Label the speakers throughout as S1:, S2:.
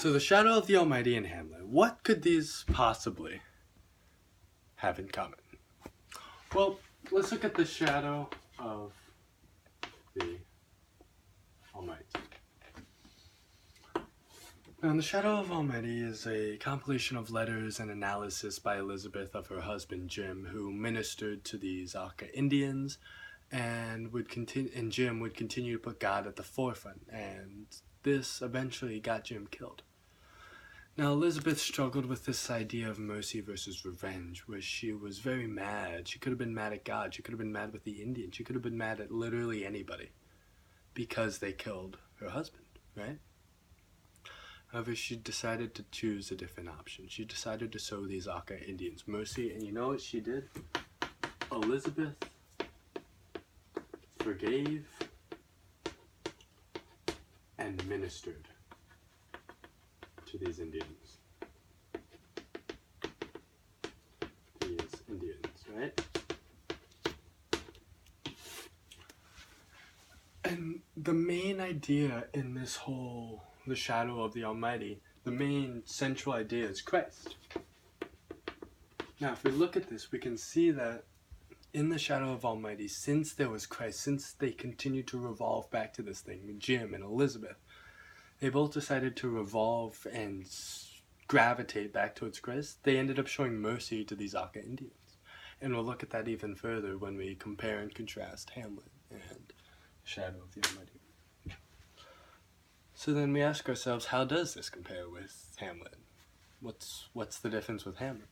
S1: So the Shadow of the Almighty and Hamlet, what could these possibly have in common? Well, let's look at the Shadow of the Almighty. Now, the Shadow of Almighty is a compilation of letters and analysis by Elizabeth of her husband Jim, who ministered to these Aka Indians, and Jim would continue to put God at the forefront, and this eventually got Jim killed. Now, Elizabeth struggled with this idea of mercy versus revenge, where she was very mad. She could have been mad at God. She could have been mad with the Indians. She could have been mad at literally anybody because they killed her husband, right? However, she decided to choose a different option. She decided to show these Aka Indians mercy, and you know what she did? Elizabeth forgave and ministered to these Indians. Right? And the main idea in this whole the Shadow of the Almighty, the main central idea is Christ. Now, if we look at this, we can see that in the Shadow of Almighty, since there was Christ, since they continued to revolve back to this thing, Jim and Elizabeth, they both decided to revolve and gravitate back towards Christ. They ended up showing mercy to these Aka Indians. And we'll look at that even further when we compare and contrast Hamlet and Shadow of the Almighty. So then we ask ourselves, how does this compare with Hamlet? What's the difference with Hamlet?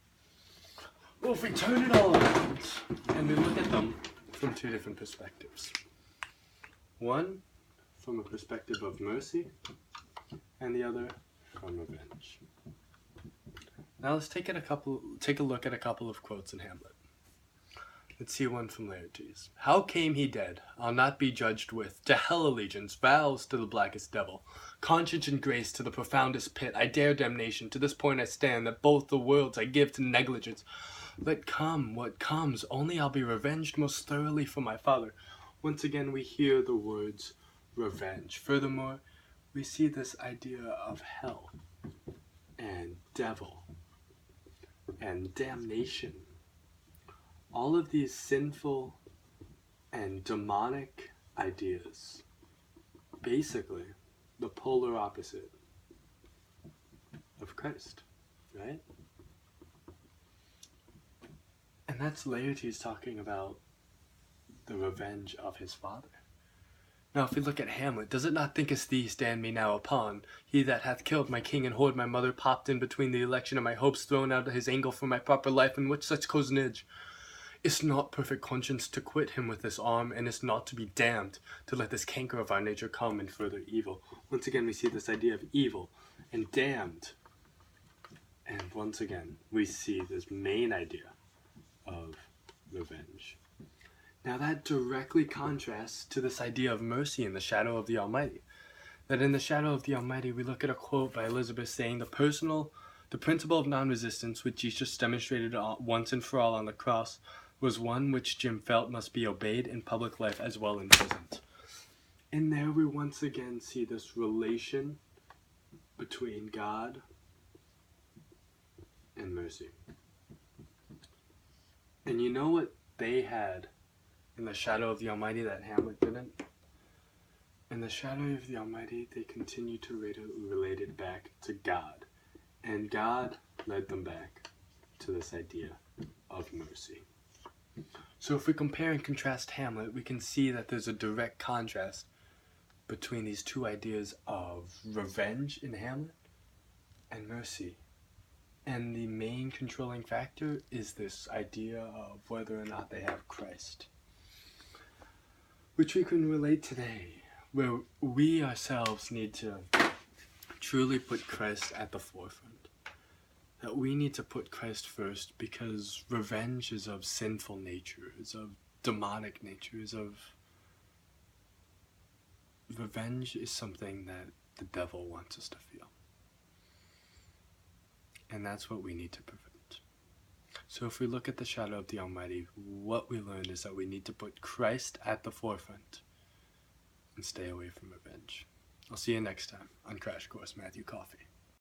S1: Well, if we turn it all around and we look at them from two different perspectives. One, from a perspective of mercy, and the other from revenge. Now let's take a look at a couple of quotes in Hamlet. Let's see one from Laertes. How came he dead? I'll not be judged with. To hell allegiance, vows to the blackest devil. Conscience and grace to the profoundest pit. I dare damnation. To this point I stand, that both the worlds I give to negligence. Let come what comes, only I'll be revenged most thoroughly for my father. Once again we hear the words revenge. Furthermore, we see this idea of hell and devil and damnation. All of these sinful and demonic ideas, basically the polar opposite of Christ, right? And that's Laertes talking about the revenge of his father. Now if we look at Hamlet, does it not thinkest thee stand me now upon? He that hath killed my king and whored my mother, popped in between the election and my hopes, thrown out of his angle for my proper life, and which such cozenage? Is not perfect conscience to quit him with this arm, and is not to be damned to let this canker of our nature come and further evil. Once again we see this idea of evil and damned. And once again we see this main idea of revenge. Now that directly contrasts to this idea of mercy in the Shadow of the Almighty. That in the Shadow of the Almighty we look at a quote by Elizabeth saying, the principle of non-resistance which Jesus demonstrated once and for all on the cross was one which Jim felt must be obeyed in public life as well in prison. And there we once again see this relation between God and mercy. And you know what they had in the Shadow of the Almighty that Hamlet didn't? In the Shadow of the Almighty, they continued to relate it back to God. And God led them back to this idea of mercy. So if we compare and contrast Hamlet, we can see that there's a direct contrast between these two ideas of revenge in Hamlet and mercy. And the main controlling factor is this idea of whether or not they have Christ. Which we can relate today, where we ourselves need to truly put Christ at the forefront. That we need to put Christ first, because revenge is of sinful nature, is of demonic nature, revenge is something that the devil wants us to feel. And that's what we need to prevent. So if we look at the Shadow of the Almighty, what we learned is that we need to put Christ at the forefront and stay away from revenge. I'll see you next time on Crash Course Matthew Coffee.